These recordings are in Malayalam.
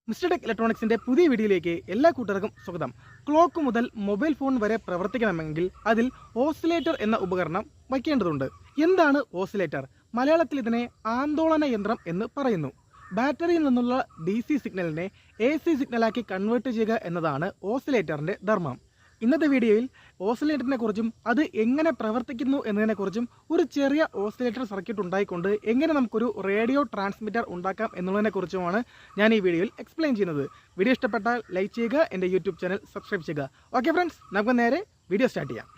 മിസ്റ്റർ ടെക് ഇലക്ട്രോണിക്സിന്റെ പുതിയ വീഡിയോയിലേക്ക് എല്ലാ കൂട്ടുകാർക്കും സ്വാഗതം. ക്ലോക്ക് മുതൽ മൊബൈൽ ഫോൺ വരെ പ്രവർത്തിക്കണമെങ്കിൽ അതിൽ ഓസിലേറ്റർ എന്ന ഉപകരണം വയ്ക്കേണ്ടതുണ്ട്. എന്താണ് ഓസിലേറ്റർ? മലയാളത്തിൽ ഇതിനെ ആന്തോളന യന്ത്രം എന്ന് പറയുന്നു. ബാറ്ററിയിൽ നിന്നുള്ള DC സിഗ്നലിനെ AC സിഗ്നലാക്കി കൺവേർട്ട് ചെയ്യുക എന്നതാണ് ഓസിലേറ്ററിന്റെ ധർമ്മം. ഇന്നത്തെ വീഡിയോയിൽ ഓസിലേറ്ററിനെ കുറിച്ചും അത് എങ്ങനെ പ്രവർത്തിക്കുന്നു എന്നതിനെക്കുറിച്ചും ഒരു ചെറിയ ഓസിലേറ്റർ സർക്യൂട്ട് ഉണ്ടായിക്കൊണ്ട് എങ്ങനെ നമുക്കൊരു റേഡിയോ ട്രാൻസ്മിറ്റർ ഉണ്ടാക്കാം എന്നുള്ളതിനെക്കുറിച്ചുമാണ് ഞാൻ ഈ വീഡിയോയിൽ എക്സ്പ്ലെയിൻ ചെയ്യുന്നത്. വീഡിയോ ഇഷ്ടപ്പെട്ടാൽ ലൈക്ക് ചെയ്യുക, എൻ്റെ യൂട്യൂബ് ചാനൽ സബ്സ്ക്രൈബ് ചെയ്യുക. ഓക്കെ ഫ്രണ്ട്സ്, നമുക്ക് നേരെ വീഡിയോ സ്റ്റാർട്ട് ചെയ്യാം.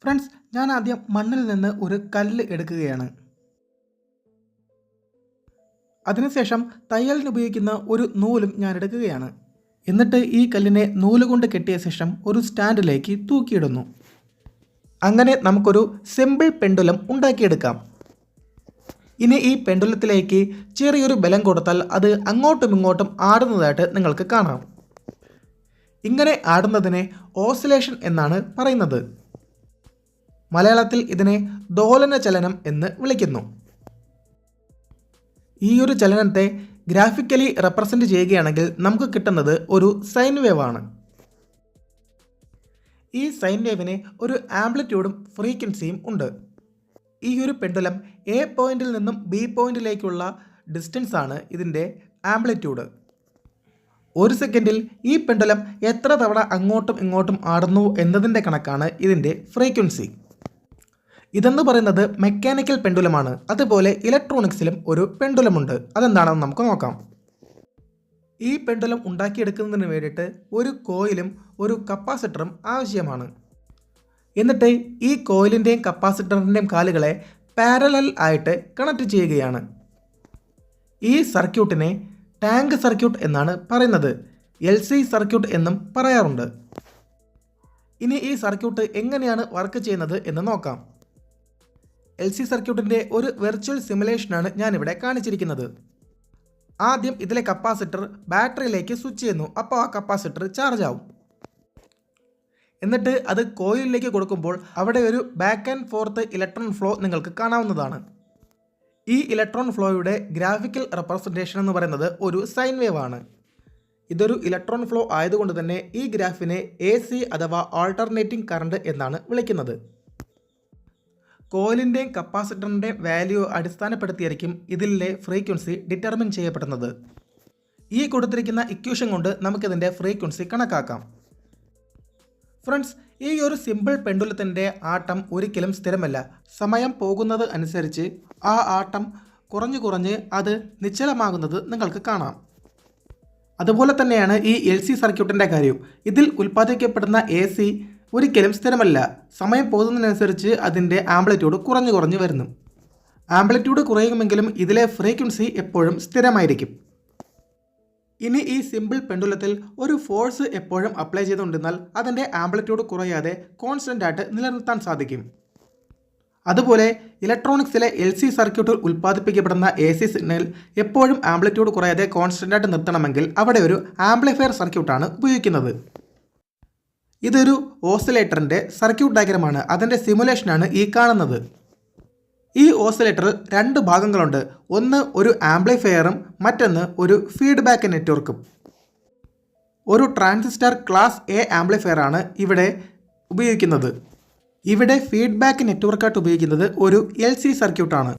ഫ്രണ്ട്സ്, ഞാൻ ആദ്യം മണ്ണിൽ നിന്ന് ഒരു കല്ല് എടുക്കുകയാണ്. അതിനുശേഷം തയ്യലിന് ഉപയോഗിക്കുന്ന ഒരു നൂലും ഞാൻ എടുക്കുകയാണ്. എന്നിട്ട് ഈ കല്ലിനെ നൂലുകൊണ്ട് കെട്ടിയ ശേഷം ഒരു സ്റ്റാൻഡിലേക്ക് തൂക്കിയിടുന്നു. അങ്ങനെ നമുക്കൊരു സിമ്പിൾ പെൻഡുലം ഉണ്ടാക്കിയെടുക്കാം. ഇനി ഈ പെൻഡുലത്തിലേക്ക് ചെറിയൊരു ബലം കൊടുത്താൽ അത് അങ്ങോട്ടും ഇങ്ങോട്ടും ആടുന്നതായിട്ട് നിങ്ങൾക്ക് കാണാം. ഇങ്ങനെ ആടുന്നതിനെ ഓസിലേഷൻ എന്നാണ് പറയുന്നത്. മലയാളത്തിൽ ഇതിനെ ദോലന ചലനം എന്ന് വിളിക്കുന്നു. ഈ ഒരു ചലനത്തെ ഗ്രാഫിക്കലി റെപ്രസെൻ്റ് ചെയ്യുകയാണെങ്കിൽ നമുക്ക് കിട്ടുന്നത് ഒരു സൈൻ വേവ് ആണ്. ഈ സൈൻ വേവിന് ഒരു ആംപ്ലിറ്റ്യൂഡും ഫ്രീക്വൻസിയും ഉണ്ട്. ഈ ഒരു പെൻഡുലം A പോയിന്റിൽ നിന്നും B പോയിന്റിലേക്കുള്ള ഡിസ്റ്റൻസ് ആണ് ഇതിൻ്റെ ആംപ്ലിറ്റ്യൂഡ്. ഒരു സെക്കൻഡിൽ ഈ പെൻഡുലം എത്ര തവണ അങ്ങോട്ടും ഇങ്ങോട്ടും ആടുന്നു എന്നതിൻ്റെ കണക്കാണ് ഇതിൻ്റെ ഫ്രീക്വൻസി. ഇതെന്ന് പറയുന്നത് മെക്കാനിക്കൽ പെൻഡുലമാണ്. അതുപോലെ ഇലക്ട്രോണിക്സിലും ഒരു പെൻഡുലമുണ്ട്. അതെന്താണെന്ന് നമുക്ക് നോക്കാം. ഈ പെൻഡുലം ഉണ്ടാക്കിയെടുക്കുന്നതിന് വേണ്ടിയിട്ട് ഒരു കോയിലും ഒരു കപ്പാസിറ്ററും ആവശ്യമാണ്. എന്നിട്ട് ഈ കോയിലിൻ്റെയും കപ്പാസിറ്ററിൻ്റെയും കാലുകളെ പാരലൽ ആയിട്ട് കണക്ട് ചെയ്യുകയാണ്. ഈ സർക്യൂട്ടിനെ ടാങ്ക് സർക്യൂട്ട് എന്നാണ് പറയുന്നത്. LC സർക്യൂട്ട് എന്നും പറയാറുണ്ട്. ഇനി ഈ സർക്യൂട്ട് എങ്ങനെയാണ് വർക്ക് ചെയ്യുന്നത് എന്ന് നോക്കാം. LC സർക്യൂട്ടിൻ്റെ ഒരു വെർച്വൽ സിമുലേഷനാണ് ഞാനിവിടെ കാണിച്ചിരിക്കുന്നത്. ആദ്യം ഇതിലെ കപ്പാസിറ്റർ ബാറ്ററിയിലേക്ക് സ്വിച്ച് ചെയ്യുന്നു. അപ്പോൾ ആ കപ്പാസിറ്റർ ചാർജ് ആവും. എന്നിട്ട് അത് കോയിലിലേക്ക് കൊടുക്കുമ്പോൾ അവിടെ ഒരു back and fourth electron flow നിങ്ങൾക്ക് കാണാവുന്നതാണ്. ഈ ഇലക്ട്രോൺ ഫ്ലോയുടെ ഗ്രാഫിക്കൽ റെപ്രസെൻറ്റേഷൻ എന്ന് പറയുന്നത് ഒരു സൈൻ വേവ് ആണ്. ഇതൊരു ഇലക്ട്രോൺ ഫ്ലോ ആയതുകൊണ്ട് തന്നെ ഈ ഗ്രാഫിനെ AC അഥവാ ആൾട്ടർനേറ്റിംഗ് കറണ്ട് എന്നാണ് വിളിക്കുന്നത്. കോയിലിൻ്റെയും കപ്പാസിറ്ററിൻ്റെയും വാല്യൂ അടിസ്ഥാനപ്പെടുത്തിയായിരിക്കും ഇതിലെ ഫ്രീക്വൻസി ഡിറ്റർമിൻ ചെയ്യപ്പെടുന്നത്. ഈ കൊടുത്തിരിക്കുന്ന ഇക്വേഷൻ കൊണ്ട് നമുക്കിതിൻ്റെ ഫ്രീക്വൻസി കണക്കാക്കാം. ഫ്രണ്ട്സ്, ഈ ഒരു സിമ്പിൾ പെൻഡുലത്തിൻ്റെ ആട്ടം ഒരിക്കലും സ്ഥിരമല്ല. സമയം പോകുന്നത് അനുസരിച്ച് ആ ആട്ടം കുറഞ്ഞ് അത് നിശ്ചലമാകുന്നത് നിങ്ങൾക്ക് കാണാം. അതുപോലെ തന്നെയാണ് ഈ LC സർക്യൂട്ടിൻ്റെ കാര്യം. ഇതിൽ ഉൽപ്പാദിപ്പിക്കപ്പെടുന്ന AC ഒരിക്കലും സ്ഥിരമല്ല. സമയം പോകുന്നതിനനുസരിച്ച് അതിൻ്റെ ആംപ്ലിറ്റ്യൂഡ് കുറഞ്ഞു വരുന്നു. ആംപ്ലിറ്റ്യൂഡ് കുറയുമെങ്കിലും ഇതിലെ ഫ്രീക്വൻസി എപ്പോഴും സ്ഥിരമായിരിക്കും. ഇനി ഈ സിമ്പിൾ പെൻഡുലത്തിൽ ഒരു ഫോഴ്സ് എപ്പോഴും അപ്ലൈ ചെയ്തുകൊണ്ടിരുന്നാൽ അതിൻ്റെ ആംപ്ലിറ്റ്യൂഡ് കുറയാതെ കോൺസ്റ്റൻ്റ് ആയിട്ട് നിലനിർത്താൻ സാധിക്കും. അതുപോലെ ഇലക്ട്രോണിക്സിലെ LC സർക്യൂട്ടിൽ ഉൽപ്പാദിപ്പിക്കപ്പെടുന്ന AC സിഗ്നൽ എപ്പോഴും ആംപ്ലിറ്റ്യൂഡ് കുറയാതെ കോൺസ്റ്റൻ്റ് ആയിട്ട് നിർത്തണമെങ്കിൽ അവിടെ ഒരു ആംപ്ലിഫയർ സർക്യൂട്ടാണ് ഉപയോഗിക്കുന്നത്. ഇതൊരു ഓസിലേറ്ററിൻ്റെ സർക്യൂട്ട് ഡയഗ്രമാണ്. അതിൻ്റെ സിമുലേഷനാണ് ഈ കാണുന്നത്. ഈ ഓസിലേറ്ററിൽ രണ്ട് ഭാഗങ്ങളുണ്ട്. ഒന്ന് ഒരു ആംപ്ലിഫയറും മറ്റൊന്ന് ഒരു ഫീഡ്ബാക്ക് നെറ്റ്വർക്കും. ഒരു ട്രാൻസിസ്റ്റർ ക്ലാസ് A ആംപ്ലിഫയറാണ് ഇവിടെ ഉപയോഗിക്കുന്നത്. ഇവിടെ ഫീഡ്ബാക്ക് നെറ്റ്വർക്കായിട്ട് ഉപയോഗിക്കുന്നത് ഒരു LC സർക്യൂട്ടാണ്.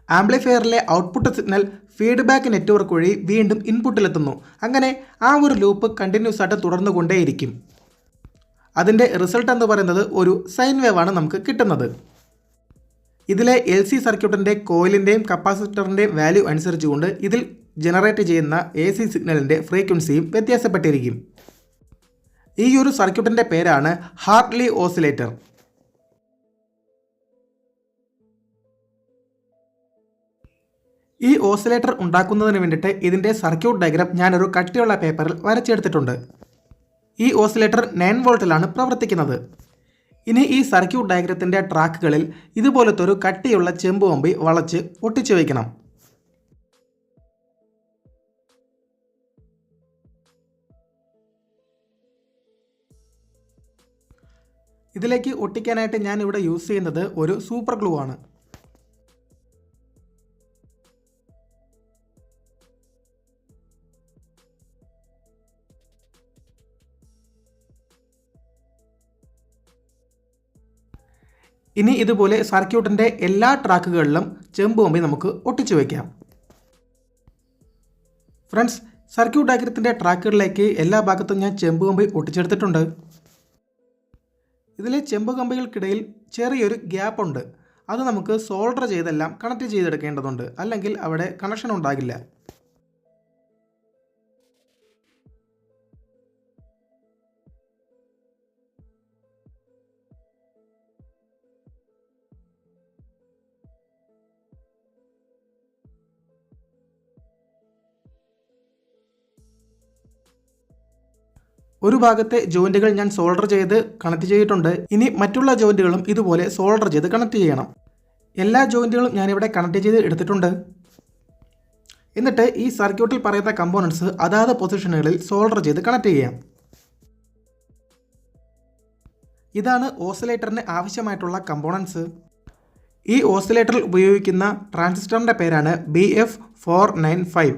ആംപ്ലിഫയറിലെ ഔട്ട്പുട്ട് സിഗ്നൽ ഫീഡ്ബാക്ക് നെറ്റ്വർക്ക് വഴി വീണ്ടും ഇൻപുട്ടിലെത്തുന്നു. അങ്ങനെ ആ ഒരു ലൂപ്പ് കണ്ടിന്യൂസ് ആയിട്ട് തുടർന്നുകൊണ്ടേയിരിക്കും. അതിൻ്റെ റിസൾട്ട് എന്ന് പറയുന്നത് ഒരു സൈൻ വേവ് ആണ് നമുക്ക് കിട്ടുന്നത്. ഇതിലെ LC സർക്യൂട്ടിൻ്റെ കോയിലിൻ്റെയും കപ്പാസിറ്ററിൻ്റെയും വാല്യൂ അനുസരിച്ചുകൊണ്ട് ഇതിൽ ജനറേറ്റ് ചെയ്യുന്ന AC സിഗ്നലിൻ്റെ ഫ്രീക്വൻസിയും വ്യത്യാസപ്പെട്ടിരിക്കും. ഈ ഒരു സർക്യൂട്ടിൻ്റെ പേരാണ് ഹാർട്ട്ലി ഓസിലേറ്റർ. ഈ ഓസിലേറ്റർ ഉണ്ടാക്കുന്നതിന് വേണ്ടിയിട്ട് ഇതിൻ്റെ സർക്യൂട്ട് ഡയഗ്രാം ഞാനൊരു കട്ടിയുള്ള പേപ്പറിൽ വരച്ചെടുത്തിട്ടുണ്ട്. ഈ ഓസിലേറ്റർ 9 വോൾട്ടിലാണ് പ്രവർത്തിക്കുന്നത്. ഇനി ഈ സർക്യൂട്ട് ഡയഗ്രത്തിൻ്റെ ട്രാക്കുകളിൽ ഇതുപോലത്തെ ഒരു കട്ടിയുള്ള ചെമ്പ് കമ്പി വളച്ച് ഒട്ടിച്ചു വയ്ക്കണം. ഇതിലേക്ക് ഒട്ടിക്കാനായിട്ട് ഞാൻ ഇവിടെ യൂസ് ചെയ്യുന്നത് ഒരു സൂപ്പർ ഗ്ലൂ ആണ്. ഇനി ഇതുപോലെ സർക്യൂട്ടിൻ്റെ എല്ലാ ട്രാക്കുകളിലും ചെമ്പ് കമ്പി നമുക്ക് ഒട്ടിച്ചു വയ്ക്കാം. ഫ്രണ്ട്സ്, സർക്യൂട്ട് ഡയഗ്രത്തിൻ്റെ ട്രാക്കുകളിലേക്ക് എല്ലാ ഭാഗത്തും ഞാൻ ചെമ്പ് കമ്പി ഒട്ടിച്ചെടുത്തിട്ടുണ്ട്. ഇതിലെ ചെമ്പ് കമ്പികൾക്കിടയിൽ ചെറിയൊരു ഗ്യാപ്പ് ഉണ്ട്. അത് നമുക്ക് സോൾഡർ ചെയ്തെല്ലാം കണക്ട് ചെയ്തെടുക്കേണ്ടതുണ്ട്, അല്ലെങ്കിൽ അവിടെ കണക്ഷൻ ഉണ്ടാകില്ല. ഒരു ഭാഗത്തെ ജോയിൻറ്റുകൾ ഞാൻ സോൾഡർ ചെയ്ത് കണക്ട് ചെയ്തിട്ടുണ്ട്. ഇനി മറ്റുള്ള ജോയിൻറ്റുകളും ഇതുപോലെ സോൾഡർ ചെയ്ത് കണക്ട് ചെയ്യണം. എല്ലാ ജോയിൻറ്റുകളും ഞാനിവിടെ കണക്ട് ചെയ്ത് എടുത്തിട്ടുണ്ട്. എന്നിട്ട് ഈ സർക്യൂട്ടിൽ പറയുന്ന കമ്പോണൻസ് അതാത് പൊസിഷനുകളിൽ സോൾഡർ ചെയ്ത് കണക്ട് ചെയ്യാം. ഇതാണ് ഓസിലേറ്ററിന് ആവശ്യമായിട്ടുള്ള കമ്പോണൻസ്. ഈ ഓസിലേറ്ററിൽ ഉപയോഗിക്കുന്ന ട്രാൻസിസ്റ്ററിൻ്റെ പേരാണ് BF495.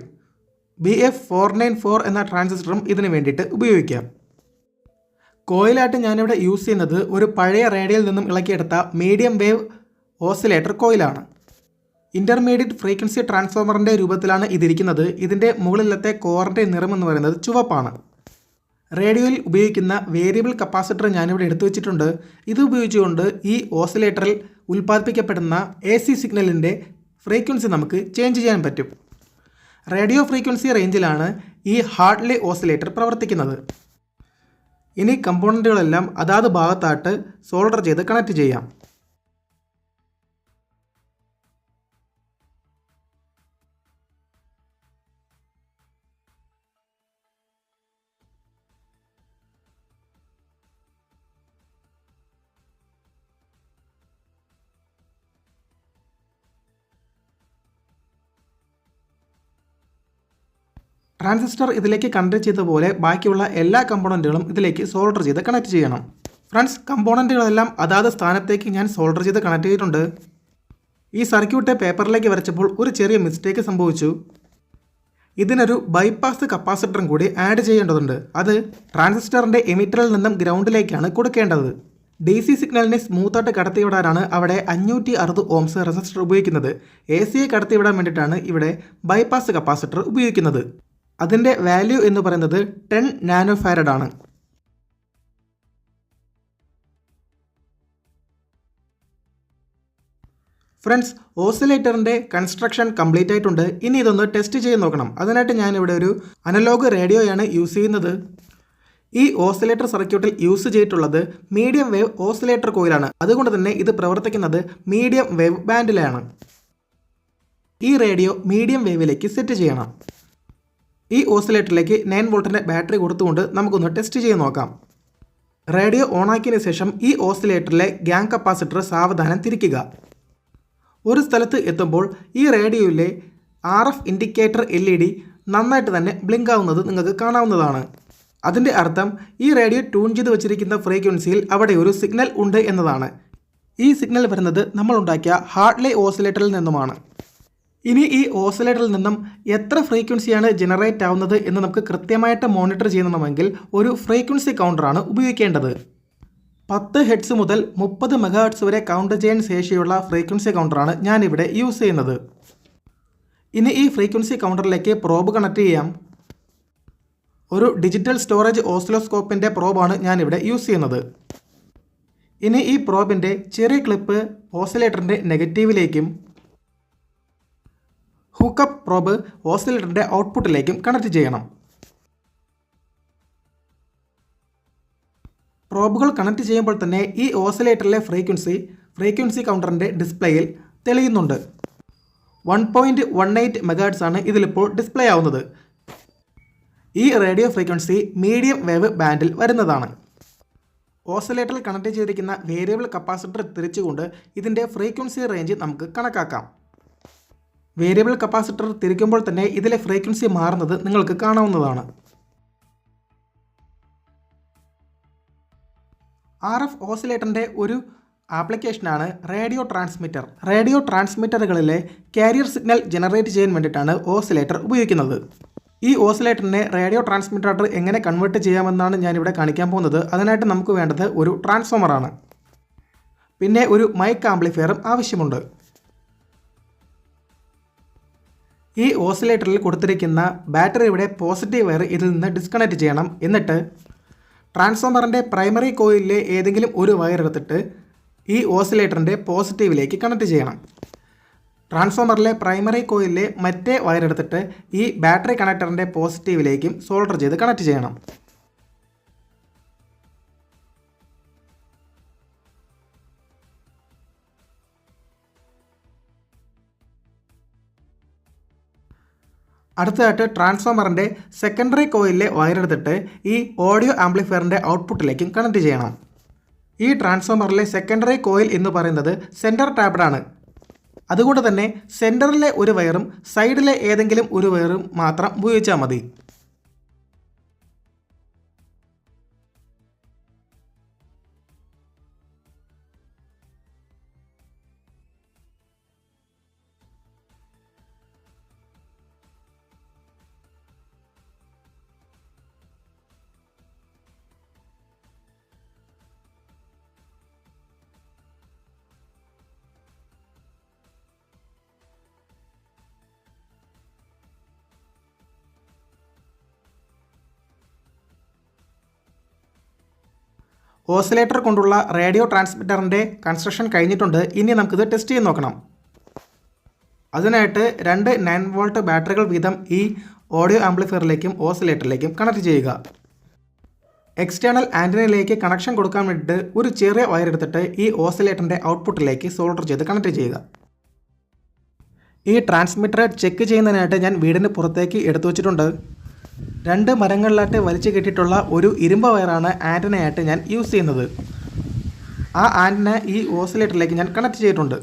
BF494 എന്ന ട്രാൻസിസ്റ്ററും ഇതിന് വേണ്ടിയിട്ട് ഉപയോഗിക്കാം. കോയിലായിട്ട് ഞാനിവിടെ യൂസ് ചെയ്യുന്നത് ഒരു പഴയ റേഡിയോയിൽ നിന്നും ഇളക്കിയെടുത്ത മീഡിയം വേവ് ഓസിലേറ്റർ കോയിലാണ്. ഇൻ്റർമീഡിയറ്റ് ഫ്രീക്വൻസി ട്രാൻസ്ഫോമറിൻ്റെ രൂപത്തിലാണ് ഇതിരിക്കുന്നത്. ഇതിൻ്റെ മുകളിലത്തെ കോറിൻ്റെ നിറം എന്ന് പറയുന്നത് ചുവപ്പാണ്. റേഡിയോയിൽ ഉപയോഗിക്കുന്ന വേരിയബിൾ കപ്പാസിറ്റർ ഞാനിവിടെ എടുത്തു വെച്ചിട്ടുണ്ട്. ഇത് ഉപയോഗിച്ചുകൊണ്ട് ഈ ഓസിലേറ്ററിൽ ഉൽപ്പാദിപ്പിക്കപ്പെടുന്ന AC സിഗ്നലിൻ്റെ ഫ്രീക്വൻസി നമുക്ക് ചേഞ്ച് ചെയ്യാൻ പറ്റും. റേഡിയോ ഫ്രീക്വൻസി റേഞ്ചിലാണ് ഈ ഹാർട്ട്ലി ഓസിലേറ്റർ പ്രവർത്തിക്കുന്നത്. ഇനി കമ്പോണൻറ്റുകളെല്ലാം അതാത് ഭാഗത്തായിട്ട് സോൾഡർ ചെയ്ത് കണക്ട് ചെയ്യാം. ട്രാൻസിസ്റ്റർ ഇതിലേക്ക് കണക്ട് ചെയ്ത പോലെ ബാക്കിയുള്ള എല്ലാ കമ്പോണൻറ്റുകളും ഇതിലേക്ക് സോൾഡർ ചെയ്ത് കണക്ട് ചെയ്യണം. ഫ്രണ്ട്സ്, കമ്പോണൻറ്റുകളെല്ലാം അതാത് സ്ഥാനത്തേക്ക് ഞാൻ സോൾഡർ ചെയ്ത് കണക്ട് ചെയ്തിട്ടുണ്ട്. ഈ സർക്യൂട്ട് പേപ്പറിലേക്ക് വരച്ചപ്പോൾ ഒരു ചെറിയ മിസ്റ്റേക്ക് സംഭവിച്ചു. ഇതിനൊരു ബൈപ്പാസ് കപ്പാസിറ്ററും കൂടി ആഡ് ചെയ്യേണ്ടതുണ്ട്. അത് ട്രാൻസിസ്റ്ററിൻ്റെ എമിറ്ററിൽ നിന്നും ഗ്രൗണ്ടിലേക്കാണ് കൊടുക്കേണ്ടത്. DC സിഗ്നലിനെ സ്മൂത്തായിട്ട് കടത്തിവിടാനാണ് അവിടെ 560 ഓംസ് റെസിസ്റ്റർ ഉപയോഗിക്കുന്നത്. ACയെ കടത്തിവിടാൻ വേണ്ടിയിട്ടാണ് ഇവിടെ ബൈപ്പാസ് കപ്പാസിറ്റർ ഉപയോഗിക്കുന്നത്. അതിൻ്റെ വാല്യൂ എന്ന് പറയുന്നത് 10 നാനോഫാരഡ് ആണ്. ഫ്രണ്ട്സ്, ഓസിലേറ്ററിൻ്റെ കൺസ്ട്രക്ഷൻ കംപ്ലീറ്റ് ആയിട്ടുണ്ട്. ഇനി ഇതൊന്ന് ടെസ്റ്റ് ചെയ്ത് നോക്കണം. അതിനായിട്ട് ഞാനിവിടെ ഒരു അനലോഗ് റേഡിയോയാണ് യൂസ് ചെയ്യുന്നത്. ഈ ഓസിലേറ്റർ സർക്യൂട്ടിൽ യൂസ് ചെയ്തിട്ടുള്ളത് മീഡിയം വേവ് ഓസിലേറ്റർ കോയിലാണ്. അതുകൊണ്ട് തന്നെ ഇത് പ്രവർത്തിക്കുന്നത് മീഡിയം വേവ് ബാൻഡിലാണ്. ഈ റേഡിയോ മീഡിയം വേവിലേക്ക് സെറ്റ് ചെയ്യണം. ഈ ഓസിലേറ്ററിലേക്ക് 9 വോൾട്ടിൻ്റെ ബാറ്ററി കൊടുത്തുകൊണ്ട് നമുക്കൊന്ന് ടെസ്റ്റ് ചെയ്ത് നോക്കാം. റേഡിയോ ഓണാക്കിയതിന് ശേഷം ഈ ഓസിലേറ്ററിലെ ഗ്യാങ് കപ്പാസിറ്റർ സാവധാനം തിരിക്കുക. ഒരു സ്ഥലത്ത് എത്തുമ്പോൾ ഈ റേഡിയോയിലെ RF ഇൻഡിക്കേറ്റർ LED നന്നായിട്ട് തന്നെ ബ്ലിങ്ക് ആവുന്നത് നിങ്ങൾക്ക് കാണാവുന്നതാണ്. അതിൻ്റെ അർത്ഥം ഈ റേഡിയോ ട്യൂൺ ചെയ്ത് വെച്ചിരിക്കുന്ന ഫ്രീക്വൻസിയിൽ അവിടെ ഒരു സിഗ്നൽ ഉണ്ട് എന്നതാണ്. ഈ സിഗ്നൽ വരുന്നത് നമ്മളുണ്ടാക്കിയ ഹാർട്ട്ലി ഓസിലേറ്ററിൽ നിന്നുമാണ്. ഇനി ഈ ഓസിലേറ്ററിൽ നിന്നും എത്ര ഫ്രീക്വൻസിയാണ് ജനറേറ്റ് ആവുന്നത് എന്ന് നമുക്ക് കൃത്യമായിട്ട് മോണിറ്റർ ചെയ്യണമെങ്കിൽ ഒരു ഫ്രീക്വൻസി കൗണ്ടറാണ് ഉപയോഗിക്കേണ്ടത്. 10 ഹെഡ്സ് മുതൽ 30 മെഗാഹെർട്സ് വരെ കൗണ്ട് ചെയ്യാൻ ശേഷിയുള്ള ഫ്രീക്വൻസി കൗണ്ടറാണ് ഞാനിവിടെ യൂസ് ചെയ്യുന്നത്. ഇനി ഈ ഫ്രീക്വൻസി കൗണ്ടറിലേക്ക് പ്രോബ് കണക്ട് ചെയ്യാം. ഒരു ഡിജിറ്റൽ സ്റ്റോറേജ് ഓസിലോസ്കോപ്പിൻ്റെ പ്രോബാണ് ഞാനിവിടെ യൂസ് ചെയ്യുന്നത്. ഇനി ഈ പ്രോബിൻ്റെ ചെറിയ ക്ലിപ്പ് ഓസിലേറ്ററിൻ്റെ നെഗറ്റീവിലേക്കും ഹൂക്കപ്പ് പ്രോബ് ഓസിലേറ്ററിൻ്റെ ഔട്ട്പുട്ടിലേക്കും കണക്ട് ചെയ്യണം. പ്രോബുകൾ കണക്ട് ചെയ്യുമ്പോൾ തന്നെ ഈ ഓസിലേറ്ററിലെ ഫ്രീക്വൻസി കൗണ്ടറിൻ്റെ ഡിസ്പ്ലേയിൽ തെളിയുന്നുണ്ട്. 1.18 മെഗാഹെർട്സ് ആണ് ഇതിലിപ്പോൾ ഡിസ്പ്ലേ ആവുന്നത്. ഈ റേഡിയോ ഫ്രീക്വൻസി മീഡിയം വേവ് ബാൻഡിൽ വരുന്നതാണ്. ഓസിലേറ്ററിൽ കണക്ട് ചെയ്തിരിക്കുന്ന വേരിയബിൾ കപ്പാസിറ്റർ തിരിച്ചുകൊണ്ട് ഇതിൻ്റെ ഫ്രീക്വൻസി റേഞ്ച് നമുക്ക് കണക്കാക്കാം. വേരിയബിൾ കപ്പാസിറ്റർ തിരിക്കുമ്പോൾ തന്നെ ഇതിലെ ഫ്രീക്വൻസി മാറുന്നത് നിങ്ങൾക്ക് കാണാവുന്നതാണ്. RF ഓസിലേറ്ററിൻ്റെ ഒരു ആപ്ലിക്കേഷനാണ് റേഡിയോ ട്രാൻസ്മിറ്റർ. റേഡിയോ ട്രാൻസ്മിറ്ററുകളിലെ കാരിയർ സിഗ്നൽ ജനറേറ്റ് ചെയ്യാൻ വേണ്ടിയിട്ടാണ് ഓസിലേറ്റർ ഉപയോഗിക്കുന്നത്. ഈ ഓസിലേറ്ററിനെ റേഡിയോ ട്രാൻസ്മിറ്റർ എങ്ങനെ കൺവേർട്ട് ചെയ്യാമെന്നാണ് ഞാനിവിടെ കാണിക്കാൻ പോകുന്നത്. അതിനായിട്ട് നമുക്ക് വേണ്ടത് ഒരു ട്രാൻസ്ഫോമറാണ്. പിന്നെ ഒരു മൈക്ക് ആംപ്ലിഫയറും ആവശ്യമുണ്ട്. ഈ ഓസിലേറ്ററിൽ കൊടുത്തിരിക്കുന്ന ബാറ്ററിയുടെ പോസിറ്റീവ് വയർ ഇതിൽ നിന്ന് ഡിസ്കണക്ട് ചെയ്യണം. എന്നിട്ട് ട്രാൻസ്ഫോമറിൻ്റെ പ്രൈമറി കോയിലിലെ ഏതെങ്കിലും ഒരു വയർ എടുത്തിട്ട് ഈ ഓസിലേറ്ററിൻ്റെ പോസിറ്റീവിലേക്ക് കണക്ട് ചെയ്യണം. ട്രാൻസ്ഫോമറിലെ പ്രൈമറി കോയിലിലെ മറ്റേ വയർ എടുത്തിട്ട് ഈ ബാറ്ററി കണക്ടറിൻ്റെ പോസിറ്റീവിലേക്കും സോൾഡർ ചെയ്ത് കണക്ട് ചെയ്യണം. അടുത്തതായിട്ട് ട്രാൻസ്ഫോമറിൻ്റെ സെക്കൻഡറി കോയിലിലെ വയർ എടുത്തിട്ട് ഈ ഓഡിയോ ആംപ്ലിഫയറിൻ്റെ ഔട്ട്പുട്ടിലേക്കും കണക്ട് ചെയ്യണം. ഈ ട്രാൻസ്ഫോമറിലെ സെക്കൻഡറി കോയിൽ എന്ന് പറയുന്നത് സെൻറ്റർ ടാപ്ഡാണ്. അതുകൊണ്ട് തന്നെ സെൻറ്ററിലെ ഒരു വയറും സൈഡിലെ ഏതെങ്കിലും ഒരു വയറും മാത്രം ഉപയോഗിച്ചാൽ മതി. ഓസിലേറ്റർ കൊണ്ടുള്ള റേഡിയോ ട്രാൻസ്മിറ്ററിൻ്റെ കൺസ്ട്രക്ഷൻ കഴിഞ്ഞിട്ടുണ്ട്. ഇനി നമുക്കിത് ടെസ്റ്റ് ചെയ്ത് നോക്കണം. അതിനായിട്ട് 2 9 വോൾട്ട് ബാറ്ററികൾ വീതം ഈ ഓഡിയോ ആംപ്ലിഫയറിലേക്കും ഓസിലേറ്ററിലേക്കും കണക്ട് ചെയ്യുക. എക്സ്റ്റേണൽ ആൻറ്റിനയിലേക്ക് കണക്ഷൻ കൊടുക്കാൻ വേണ്ടിയിട്ട് ഒരു ചെറിയ വയർ എടുത്തിട്ട് ഈ ഓസിലേറ്ററിൻ്റെ ഔട്ട്പുട്ടിലേക്ക് സോൾഡർ ചെയ്ത് കണക്ട് ചെയ്യുക. ഈ ട്രാൻസ്മിറ്റർ ചെക്ക് ചെയ്യുന്നതിനായിട്ട് ഞാൻ വീടിന് പുറത്തേക്ക് എടുത്തു വച്ചിട്ടുണ്ട്. 2 മരങ്ങളിലായിട്ട് വലിച്ചു കെട്ടിയിട്ടുള്ള ഒരു ഇരുമ്പ് വയറാണ് ആൻറ്റിനയായിട്ട് ഞാൻ യൂസ് ചെയ്യുന്നത്. ആ ആൻറ്റിന ഈ ഓസിലേറ്ററിലേക്ക് ഞാൻ കണക്ട് ചെയ്തിട്ടുണ്ട്.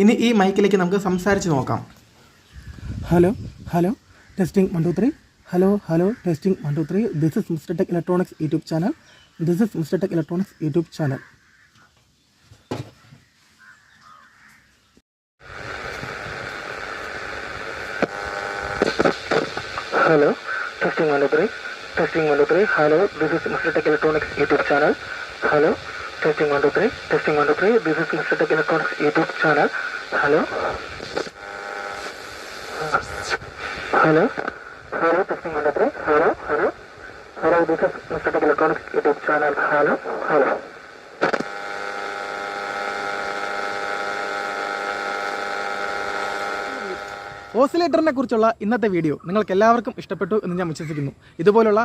ഇനി ഈ മൈക്കിലേക്ക് നമുക്ക് സംസാരിച്ച് നോക്കാം. Hello hello testing 1 2 3. Hello hello testing 1 2 3. This is mister tech electronics YouTube channel. This is mister tech electronics YouTube channel. Hello, testing 1 2 3. Testing 1 2 3. Hello, this is Mr. Tech Electronics YouTube channel. Hello, testing 1 2 3. Testing 1 2 3. This is Mr. Tech Electronics YouTube channel. Hello. Hello. Hello, testing 1 2 3. Hello, hello. Hello, this is Mr. Tech Electronics YouTube channel. Hello, hello. ഓസിലേറ്ററിനെ കുറിച്ചുള്ള ഇന്നത്തെ വീഡിയോ നിങ്ങൾക്ക് എല്ലാവർക്കും ഇഷ്ടപ്പെട്ടു എന്ന് ഞാൻ വിശ്വസിക്കുന്നു. ഇതുപോലുള്ള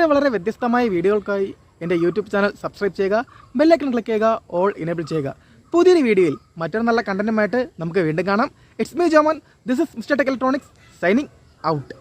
വളരെ വ്യത്യസ്തമായ വീഡിയോകൾക്കായി എൻ്റെ യൂട്യൂബ് ചാനൽ സബ്സ്ക്രൈബ് ചെയ്യുക, ബെല്ലൈക്കൺ ക്ലിക്ക് ചെയ്യുക, ഓൾ ഇനേബിൾ ചെയ്യുക. പുതിയൊരു വീഡിയോയിൽ മറ്റൊരു നല്ല കണ്ടന്റുമായിട്ട് നമുക്ക് വീണ്ടും കാണാം. It's me Joman. This is mister tech electronics signing out.